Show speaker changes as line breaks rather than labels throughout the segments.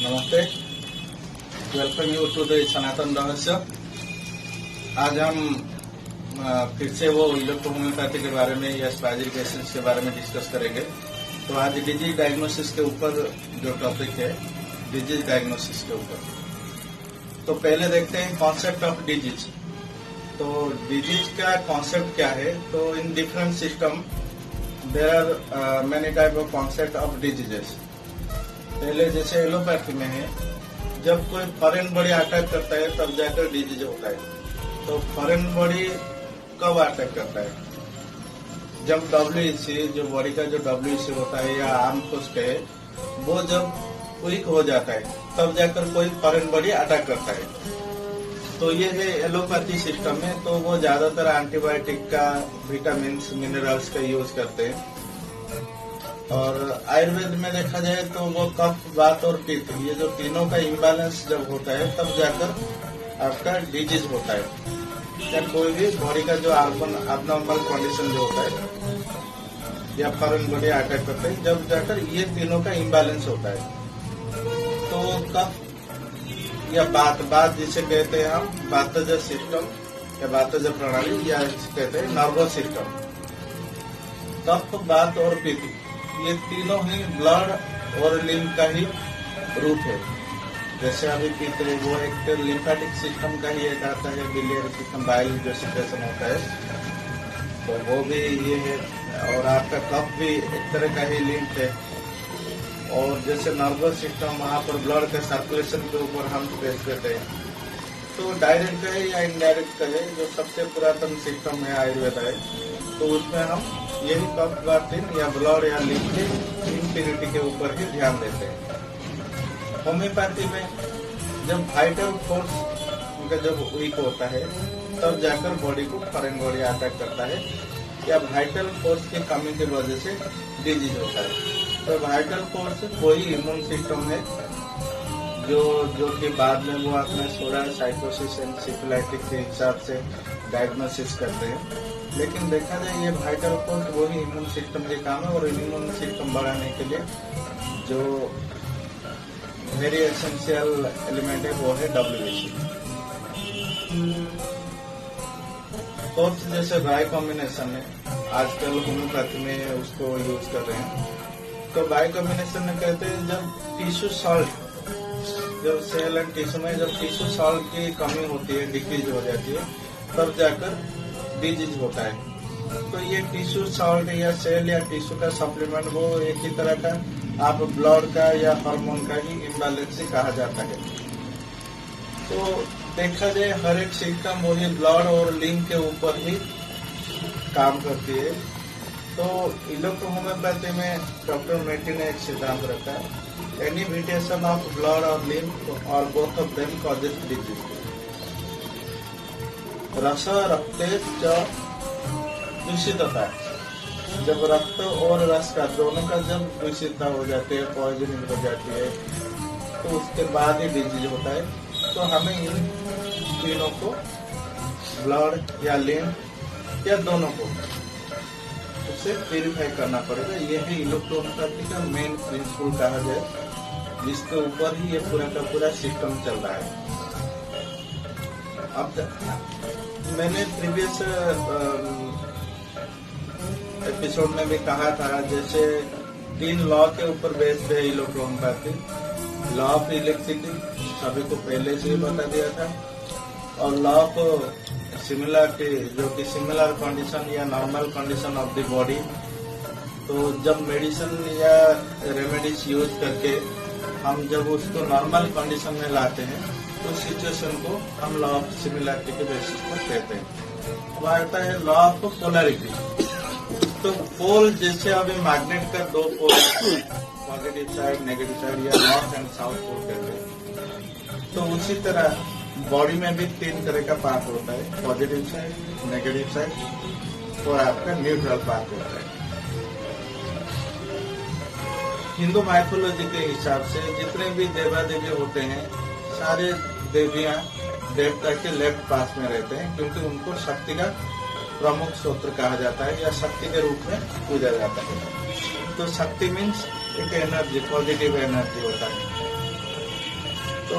नमस्ते, welcome you to the सनातन रहस्य। आज हम फिर से वो इलेक्ट्रोहोम्योपैथी के बारे में या स्पाइजिक एसिड्स के बारे में डिस्कस करेंगे। तो आज डिजीज डायग्नोसिस के ऊपर जो टॉपिक है, डिजीज डायग्नोसिस के ऊपर। तो पहले देखते हैं कॉन्सेप्ट ऑफ डिजीज। तो डिजीज का कॉन्सेप्ट क्या है? तो in different system there are many type of concept of diseases. पहले जैसे एलोपैथी में है, जब कोई फॉरेन बॉडी अटैक करता है तब जाकर डिजीज होता है। तो फॉरेन बॉडी कब अटैक करता है? जब WEC जो बॉडी का जो WEC होता है या आर्म फोर्स है, वो जब वीक हो जाता है तब जाकर कोई फॉरेन बॉडी अटैक करता है। तो ये है एलोपैथी सिस्टम में। तो वो ज्यादातर एंटीबायोटिक का, विटामिन मिनरल्स का यूज करते हैं। और आयुर्वेद में देखा जाए तो वो कफ, वात और पित्त, ये जो तीनों का इम्बैलेंस जब होता है तब जाकर आपका डिजीज होता है, या कोई भी बॉडी का जो अबनॉर्मल कंडीशन जो होता है या फॉरेन बॉडी अटैक करते हैं, जब जाकर ये तीनों का इम्बैलेंस होता है। तो कफ या बात जिसे कहते हैं हम, वातज सिस्टम या वातज प्रणाली, या कहते हैं नर्वस सिस्टम। कफ, बात और पित्त, ये तीनों ही ब्लड और लिम्फ का ही रूप है। जैसे अभी पित्त है, वो एक लिम्फेटिक सिस्टम का ही एक आता है, बिलियरी सिस्टम, बाइल जो सिक्रेशन होता है, तो वो भी ये है। और आपका कफ भी एक तरह का ही लिम्फ है। और जैसे नर्वस सिस्टम, वहाँ पर ब्लड का सर्कुलेशन के ऊपर हम स्ट्रेस देते हैं। तो डायरेक्ट है या इनडायरेक्ट का है, जो सबसे पुरातन सिस्टम है आयुर्वेद है, तो उसमें हम यही कफ, वातिन या ब्लड या लिम्फ की इम्प्यूरिटी के ऊपर ही ध्यान देते हैं। होम्योपैथी में जब वाइटल फोर्स उनका जब वीक होता है तब जाकर बॉडी को फॉरेन बॉडी अटैक करता है, या वाइटल फोर्स की कमी की वजह से डिजीज होता है। तो वाइटल फोर्स वही इम्यून सिस्टम है जो कि बाद में वो अपने सोडा, साइटोसिस एंड सिफिलाइटिस के हिसाब से डायग्नोसिस करते हैं। लेकिन देखा जाए ये वाइटल फोर्स वही इम्यून सिस्टम के काम है, और इम्यून सिस्टम बढ़ाने के लिए जो वेरी एसेंशियल एलिमेंट है वो है WBC। फोर्स जैसे बाय कॉम्बिनेशन है, आजकल होम्योपैथी में उसको यूज कर रहे हैं। तो बाय कॉम्बिनेशन में कहते हैं जब टिश्यू सॉल्ट, जब सेल एंड टिश्यू में जब टिश्यू सॉल्ट की कमी होती है, डिक्रीज हो जाती है, तब जाकर डिजीज होता है। तो ये टिश्यू सॉल्ट या सेल या टिश्यू का सप्लीमेंट वो एक ही तरह का आप ब्लड का या हार्मोन का ही इम्बैलेंस कहा जाता है। तो देखा जाए हर एक सिस्टम वही ब्लड और लिम्फ के ऊपर ही काम करती है। तो इलेक्ट्रोहोम्योपैथी में डॉक्टर मेटी ने एक सिद्धांत रखा है, एनी म्यूटेशन ऑफ ब्लड और लिम्फ और both of them causes disease. रस रक्त दूषितता, जब रक्त और रस का दोनों का जब दूषितता हो जाती है, पॉइजनिंग हो जाती है, तो उसके बाद ही डिजीज होता है। तो हमें इन तीनों को, ब्लड या लिम्फ या दोनों को, उससे प्यूरिफाई करना पड़ेगा। यह है इलेक्ट्रोहोम्योपैथी का मेन प्रिंसिपल कहा जाए, जिसके ऊपर ही ये पूरा का पूरा सिस्टम चल रहा है। अब मैंने प्रीवियस एपिसोड में भी कहा था, जैसे 3 लॉ के ऊपर बेस्ड है इलेक्ट्रोहोम्योपैथी। लॉ ऑफ इलेक्ट्रिसिटी सभी को पहले से ही बता दिया था, और लॉ ऑफ सिमिलरिटी, जो कि सिमिलर कंडीशन या normal condition of the body. तो जब मेडिसिन या रेमेडीज यूज करके हम जब उसको नॉर्मल कंडीशन में लाते हैं, तो सिचुएशन को हम लॉ ऑफ सिमिलरिटी के बेसिस पर कहते हैं। अब आता है लॉ ऑफ पोलैरिटी। तो पोल, जैसे अभी मैग्नेट का 2 पोल, पॉजिटिव साइड, नेगेटिव साइड, या नॉर्थ एंड साउथ पोल कहते हैं। तो उसी तरह बॉडी में भी 3 तरह का पार्ट होता है, पॉजिटिव साइड, नेगेटिव साइड और आपका न्यूट्रल पार्ट होता है। हिंदू माइथोलॉजी के हिसाब से जितने भी देवा देवी होते हैं, सारे देवियां देवता के लेफ्ट पास में रहते हैं, क्योंकि उनको शक्ति का प्रमुख स्रोत कहा जाता है, या शक्ति के रूप में पूजा जाता है। तो शक्ति मीन्स एक एनर्जी, पॉजिटिव एनर्जी होता है। तो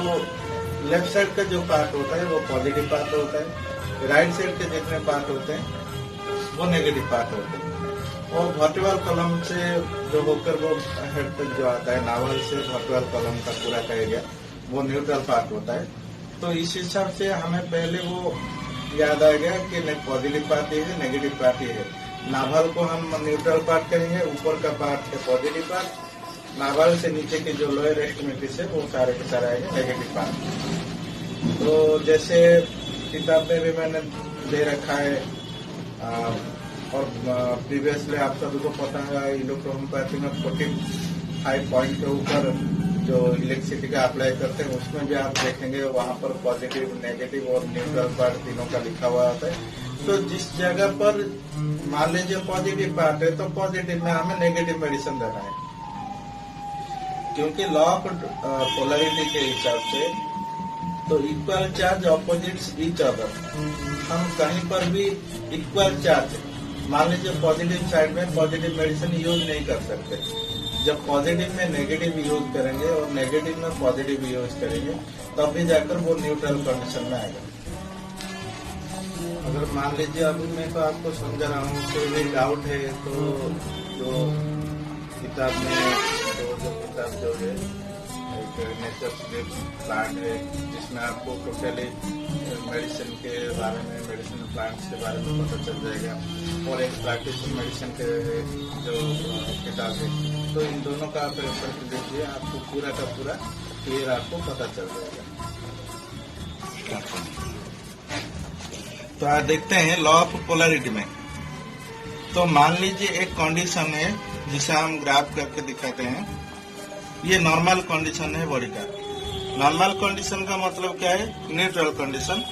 लेफ्ट साइड का जो पार्ट होता है वो पॉजिटिव पार्ट होता है, राइट साइड के जितने पार्ट होते हैं वो नेगेटिव पार्ट होते हैं। और वर्टिकल कॉलम से जो होकर वो हेड तक जो आता है, नावल से वर्टिकल कॉलम का पूरा का एरिया वो न्यूट्रल पार्ट होता है। तो इस हिसाब से हमें पहले वो याद आ गया कि पॉजिटिव पार्ट ये है, नेगेटिव पार्ट ये है। नाभल को हम न्यूट्रल पार्ट कहेंगे, ऊपर का पार्ट है पॉजिटिव पार्ट, नाभल से नीचे के जो लोअर एक्सट्रीमिटीज है वो सारे के सारे आएंगे नेगेटिव पार्ट। तो जैसे किताब में भी मैंने दे रखा है और प्रीवियसली आप सभी को पता है इलेक्ट्रोहोम्योपैथी में 45 पॉइंट के ऊपर जो इलेक्ट्रिसिटी का अप्लाई करते हैं उसमें भी आप देखेंगे वहाँ पर पॉजिटिव, नेगेटिव और न्यूट्रल पार्ट तीनों का लिखा हुआ आता है। तो जिस जगह पर मान लीजिए पॉजिटिव पार्ट है तो पॉजिटिव में हमें नेगेटिव मेडिसिन देना है, क्योंकि लॉ ऑफ पोलैरिटी के हिसाब से तो equal charge opposites each other. हम कहीं पर भी इक्वल चार्ज, मान लीजिए पॉजिटिव साइड में पॉजिटिव मेडिसिन यूज नहीं कर सकते, जब पॉजिटिव में नेगेटिव यूज करेंगे और नेगेटिव में पॉजिटिव यूज करेंगे तब भी जाकर वो न्यूट्रल कंडीशन में आएगा। अगर मान लीजिए अभी मैं तो आपको समझा रहा हूँ, कोई भी डाउट है तो जो किताब में जो किताब जो है एक नेचर प्लांट है जिसमें आपको टोटली मेडिसिन के बारे में, मेडिसिन प्लांट्स के बारे में पता चल जाएगा, और एक प्रैक्टिस मेडिसिन के जो किताब है, तो इन दोनों का आप रेफर देखिए, आपको पूरा का पूरा क्लियर आपको पता चल जाएगा। तो आप देखते हैं लॉ ऑफ पोलैरिटी में। तो मान लीजिए एक कंडीशन है जिसे हम ग्राफ करके दिखाते हैं, ये नॉर्मल कंडीशन है बॉडी का। नॉर्मल कंडीशन का मतलब क्या है? न्यूट्रल कंडीशन,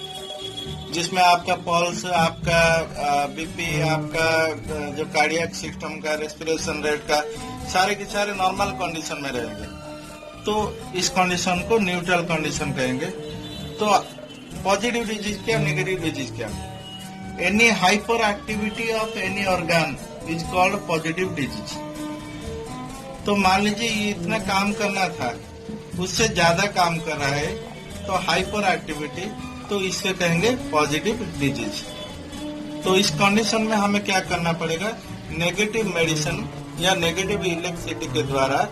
जिसमें आपका पल्स, आपका बीपी, आपका जो कार्डियक सिस्टम का, रेस्पिरेशन रेट का, सारे के सारे नॉर्मल कंडीशन में रहेंगे। तो इस कंडीशन को न्यूट्रल कंडीशन कहेंगे। तो पॉजिटिव डिजीज क्या, नेगेटिव डिजीज क्या? Any hyper activity of any organ is called positive disease. तो मान लीजिए ये इतना काम करना था, उससे ज्यादा काम कर रहा है, तो हाइपर एक्टिविटी, तो इससे कहेंगे पॉजिटिव डिजीज। तो इस कंडीशन में हमें क्या करना पड़ेगा? नेगेटिव मेडिसिन या नेगेटिव इलेक्ट्रिसिटी के द्वारा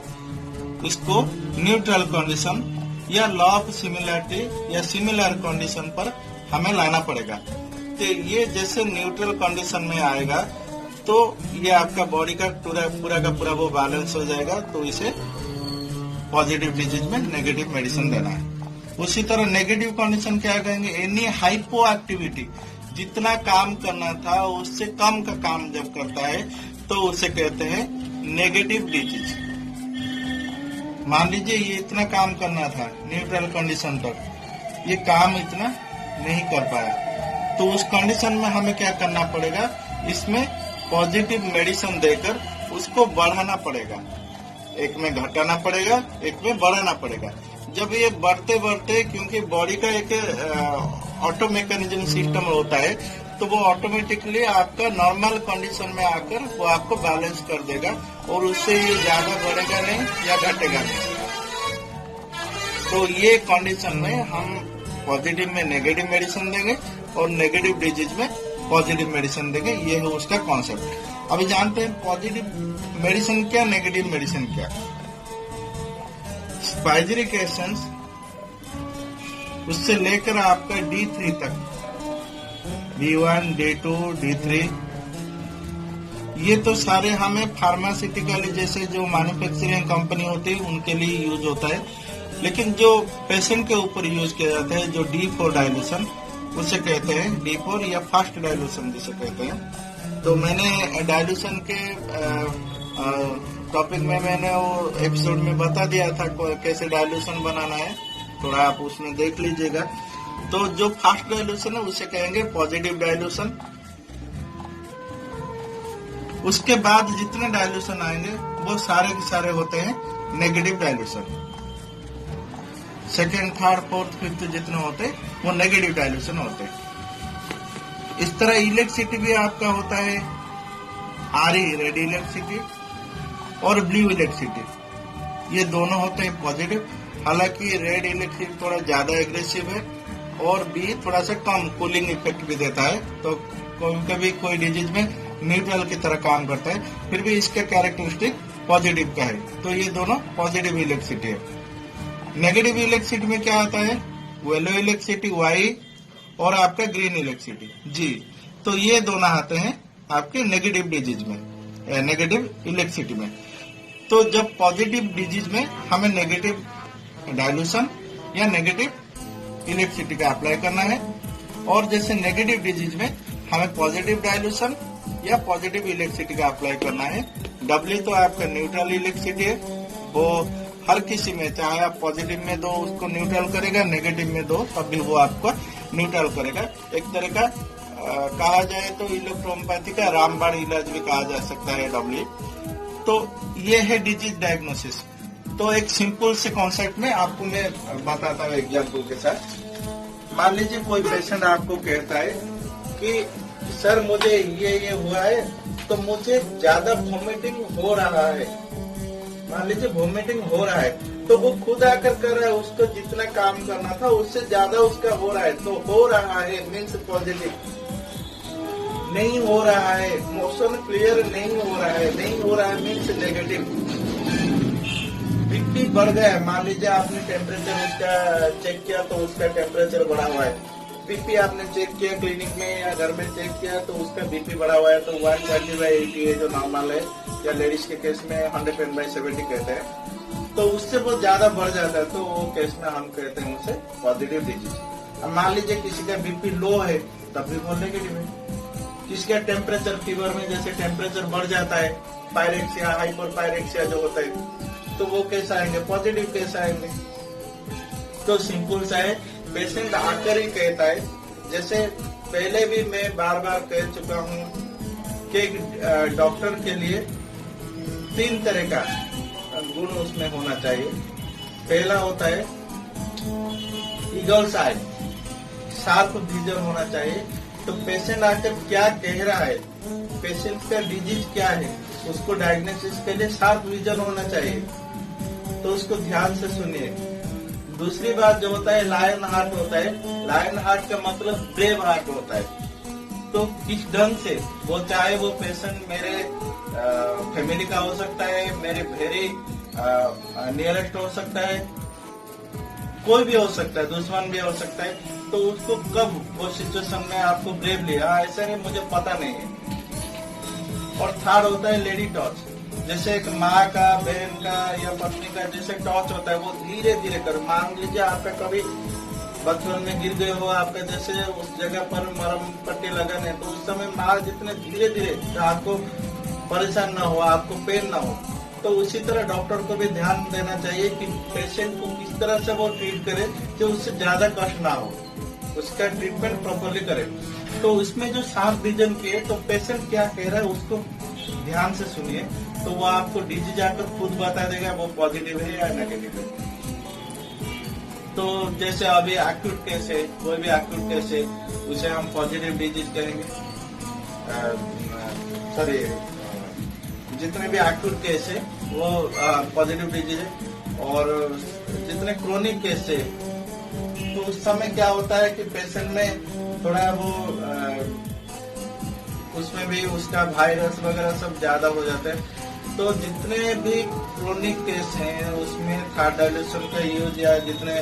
इसको न्यूट्रल कंडीशन या लॉ ऑफ सिमिलरिटी या सिमिलर कंडीशन पर हमें लाना पड़ेगा। तो ये जैसे न्यूट्रल कंडीशन में आएगा तो ये आपका बॉडी का पूरा वो बैलेंस हो जाएगा। तो इसे पॉजिटिव डिजीज में नेगेटिव मेडिसिन देना है। उसी तरह नेगेटिव कंडीशन क्या कहेंगे? एनी हाइपो एक्टिविटी, जितना काम करना था उससे कम का काम जब करता है तो उसे कहते हैं नेगेटिव डिजीज। मान लीजिए ये इतना काम करना था न्यूट्रल कंडीशन तक, ये काम इतना नहीं कर पाया, तो उस कंडीशन में हमें क्या करना पड़ेगा? इसमें पॉजिटिव मेडिसिन देकर उसको बढ़ाना पड़ेगा। एक में घटाना पड़ेगा, एक में बढ़ाना पड़ेगा। जब ये बढ़ते बढ़ते, क्योंकि बॉडी का एक ऑटो मैकेनिज्म सिस्टम होता है, तो वो ऑटोमेटिकली आपका नॉर्मल कंडीशन में आकर वो आपको बैलेंस कर देगा और उससे ये ज्यादा बढ़ेगा नहीं या घटेगा नहीं। तो ये कंडीशन में हम पॉजिटिव में नेगेटिव मेडिसिन देंगे और नेगेटिव डिजीज में पॉजिटिव मेडिसिन देंगे। ये है उसका कॉन्सेप्ट। अभी जानते हैं पॉजिटिव मेडिसिन क्या, नेगेटिव मेडिसिन क्या। स्पाइजेरिक एसेंस उससे लेकर आपका D3 तक, D1, D2, D3, ये तो सारे हमें फार्मास्यूटिकल जैसे जो मैन्युफैक्चरिंग कंपनी होती है उनके लिए यूज होता है। लेकिन जो पेशेंट के ऊपर यूज किया जाता है, जो D4 डायल्यूशन, उसे कहते हैं D4 या फास्ट डायल्यूशन जिसे कहते हैं। तो मैंने डायल्यूशन के टॉपिक में मैंने वो एपिसोड में बता दिया था कैसे डायल्यूशन बनाना है, थोड़ा आप उसमें देख लीजिएगा। तो जो फास्ट डायल्यूशन है उसे कहेंगे पॉजिटिव डायल्यूशन। उसके बाद जितने डायल्यूशन आएंगे वो सारे के सारे होते हैं negative dilution. Second, third, fourth, fifth जितने होते हैं वो नेगेटिव डायल्यूशन होते हैं। इस तरह इलेक्ट्रिसिटी भी आपका होता है RE, रेड इलेक्ट्रिसिटी, और ब्लू इलेक्ट्रिसिटी। ये दोनों होते हैं पॉजिटिव। हालांकि रेड इलेक्ट्रिक थोड़ा ज्यादा एग्रेसिव है और बी थोड़ा सा कम कूलिंग इफेक्ट भी देता है, तो कभी कोई डिजीज में न्यूट्रल की तरह काम करता है, फिर भी इसका कैरेक्टरिस्टिक पॉजिटिव का है। तो ये दोनों पॉजिटिव इलेक्ट्रिसिटी है। नेगेटिव इलेक्ट्रिसिटी में क्या आता है? येलो इलेक्ट्रिसिटी वाई और आपका ग्रीन इलेक्ट्रिसिटी जी। तो ये दोनों आते हैं आपके नेगेटिव डिजीज में, नेगेटिव इलेक्ट्रिसिटी में। तो जब पॉजिटिव डिजीज में हमें नेगेटिव डायल्यूशन या नेगेटिव इलेक्ट्रिसिटी का अप्लाई करना है, और जैसे नेगेटिव डिजीज में हमें पॉजिटिव डायल्यूशन या पॉजिटिव इलेक्ट्रिसिटी का अप्लाई करना है। डब्ल्यू तो आपका न्यूट्रल इलेक्ट्रिसिटी है, वो हर किसी में, चाहे आप पॉजिटिव में दो उसको न्यूट्रल करेगा, नेगेटिव में दो तब भी वो आपको न्यूट्रल करेगा। एक तरह का कहा जाए तो इलेक्ट्रोपैथी का रामबाण इलाज भी कहा जा सकता है डब्ल्यू। तो ये है डिजीज डायग्नोसिस। तो एक सिंपल से कॉन्सेप्ट में आपको मैं बताता हूँ एग्जाम्पल के साथ। मान लीजिए कोई पेशेंट आपको कहता है कि सर मुझे ये हुआ है, तो मुझे ज्यादा वॉमिटिंग हो रहा है। मान लीजिए वॉमिटिंग हो रहा है, तो वो खुद आकर कर रहा है, उसको जितना काम करना था उससे ज्यादा उसका हो रहा है। तो हो रहा है मीन्स पॉजिटिव, नहीं हो रहा है मोशन क्लियर नहीं हो रहा है, नहीं हो रहा है मीन्स नेगेटिव। बीपी बढ़ गया है, मान लीजिए आपने टेम्परेचर उसका चेक किया तो उसका टेम्परेचर बढ़ा हुआ है। बीपी आपने चेक किया क्लिनिक में या घर में चेक किया तो उसका बीपी बढ़ा हुआ है, तो 120/80 है जो नॉर्मल है, या लेडीज के केस में 110/70 कहते हैं। तो उससे बहुत ज्यादा बढ़ जाता है, तो वो केस में हम कहते हैं उसे पॉजिटिव डिजीज। अब मान लीजिए किसी का बीपी लो है तब भी बहुत नेगेटिव है। किसी का टेम्परेचर फीवर में जैसे टेम्परेचर बढ़ जाता है, पायरेक्सिया हाइपर पायरेक्सिया जो होता है, तो वो कैसा आएंगे? पॉजिटिव कैसा आएंगे? तो सिंपल सा है, पेशेंट आकर ही कहता है, जैसे पहले भी मैं बार बार कह चुका हूँ कि डॉक्टर के लिए 3 तरह का गुण उसमें होना चाहिए। पहला होता है ईगल्स आई, शार्प विजन होना चाहिए। तो पेशेंट आकर क्या कह रहा है, पेशेंट का डिजीज क्या है, उसको डायग्नोसिस के लिए शार्प विजन होना चाहिए, तो उसको ध्यान से सुनिए। दूसरी बात जो होता है लायन हार्ट होता है। लायन हार्ट का मतलब ब्रेव हार्ट होता है। तो किस ढंग से वो, चाहे वो पेशेंट मेरे फैमिली का हो सकता है, मेरे वेरी नियरेस्ट हो सकता है, कोई भी हो सकता है, दुश्मन भी हो सकता है, तो उसको कब वो सिचुएशन में आपको ब्रेव लिया ऐसा नहीं मुझे पता नहीं है। और थर्ड होता है लेडी टॉर्च, जैसे एक माँ का, बहन का या पत्नी का जैसे टॉर्च होता है, वो धीरे धीरे कर। मान लीजिए आपका कभी बचपन में गिर गए हो, आपका जैसे उस जगह पर मरहम पट्टी लगाने, तो उस समय माँ जितने धीरे धीरे आपको परेशान ना हो, आपको पेन ना हो, तो उसी तरह डॉक्टर को भी ध्यान देना चाहिए कि पेशेंट को किस तरह से वो ट्रीट करे कि उससे ज्यादा कष्ट ना हो, उसका ट्रीटमेंट प्रॉपरली करे। तो उसमें जो शार्प विजन की है, तो पेशेंट क्या कह रहा है उसको ध्यान से सुनिए, तो वो आपको डिजीज आकर खुद बता देगा वो पॉजिटिव है या नेगेटिव है। तो जैसे अभी एक्यूट केस है, कोई भी एक्यूट केस है, उसे हम पॉजिटिव डिजीज कहेंगे। सॉरी, जितने भी एक्यूट केस है वो पॉजिटिव डिजीज है। और जितने क्रोनिक केस है, तो उस समय क्या होता है कि पेशेंट में थोड़ा वो उसमें भी उसका वायरस वगैरह सब ज्यादा हो जाता है। तो जितने भी क्रोनिक केस हैं उसमें थर्ड डायल्यूशन का यूज या जितने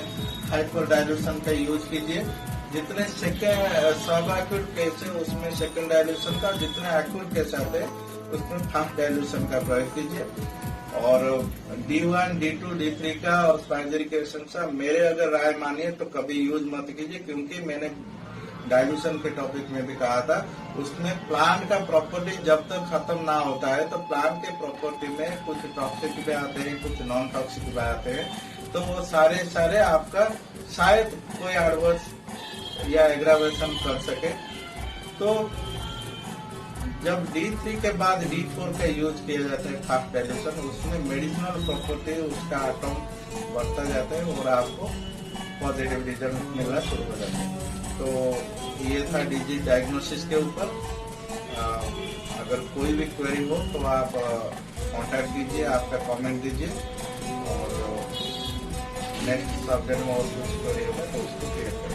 हाइपर डायल्यूशन का यूज कीजिए। जितने सेकेंड सब एक्यूट केस है उसमें सेकेंड डायल्यूशन का, जितने एक्यूट केस आते हैं उसमें फर्स्ट डायल्यूशन का प्रयोग कीजिए। और D1, D2, D3 का और स्पाइजरिक एसिड का मेरे अगर राय मानिए तो कभी यूज मत कीजिए, क्योंकि मैंने डायल्यूशन के टॉपिक में भी कहा था, उसमें प्लांट का प्रॉपर्टी जब तक खत्म ना होता है, तो प्लांट के प्रॉपर्टी में कुछ टॉक्सिक भी आते हैं, कुछ नॉन टॉक्सिक भी आते हैं, तो वो सारे आपका शायद कोई एडवर्स या एग्रावेशन कर सके। तो जब D3 के बाद D4 का यूज किया जाता है फास्ट डायल्यूशन, उसमें मेडिसिनल प्रॉपर्टी उसका एटम बढ़ता जाता है और आपको पॉजिटिव रिजल्ट मिलना शुरू हो जाता है। तो ये था डिजीज डायग्नोसिस के ऊपर। अगर कोई भी क्वेरी हो तो आप कांटेक्ट कीजिए, आपका कमेंट दीजिए। नेक्स्ट अपडेट में और कुछ स्टोरी होगा तो उसको क्लियर करेंगे।